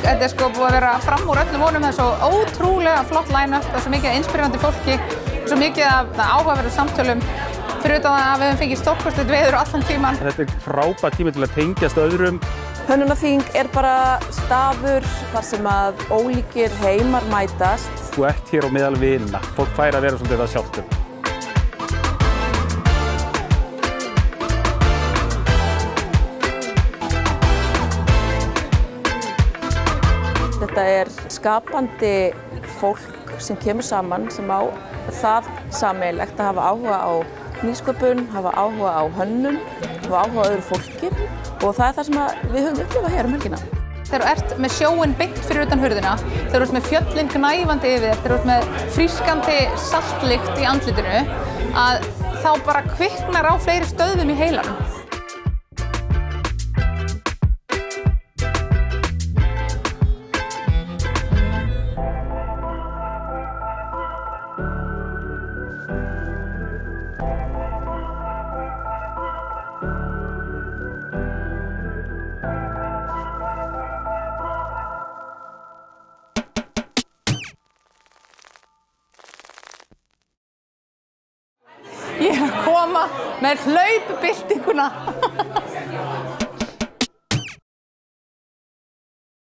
Þetta sko búið að vera fram úr öllum vonum, það svo ótrúlega flott line-up, það svo mikið inspírandi fólki, svo mikið af áhugaverðum samtölum, fyrir utan að við höfum fengið stórkostlegt veður allan tíman. Þetta frábær tími til að tengjast öðrum. Hönnunarþing bara staður þar sem að ólíkir heimar mætast. Þú ert hér á meðal vina, fólk fær að vera svolítið það sjálftum. Þetta skapandi fólk sem kemur saman, sem á það sameiginlegt að hafa áhuga á nýsköpun, hafa áhuga á hönnun, hafa áhuga á öðru fólki og það það sem við höfum upplifað hér helgina. Þegar þú ert með sjóinn beint fyrir utan hurðina, þegar þú ert með fjöllin gnæfandi yfir þér, þegar þú ert með frískandi saltlykt í andlitinu, að þá bara kviknar á fleiri stöðvum í heilanum. Ég að koma með hlaupbyltinguna.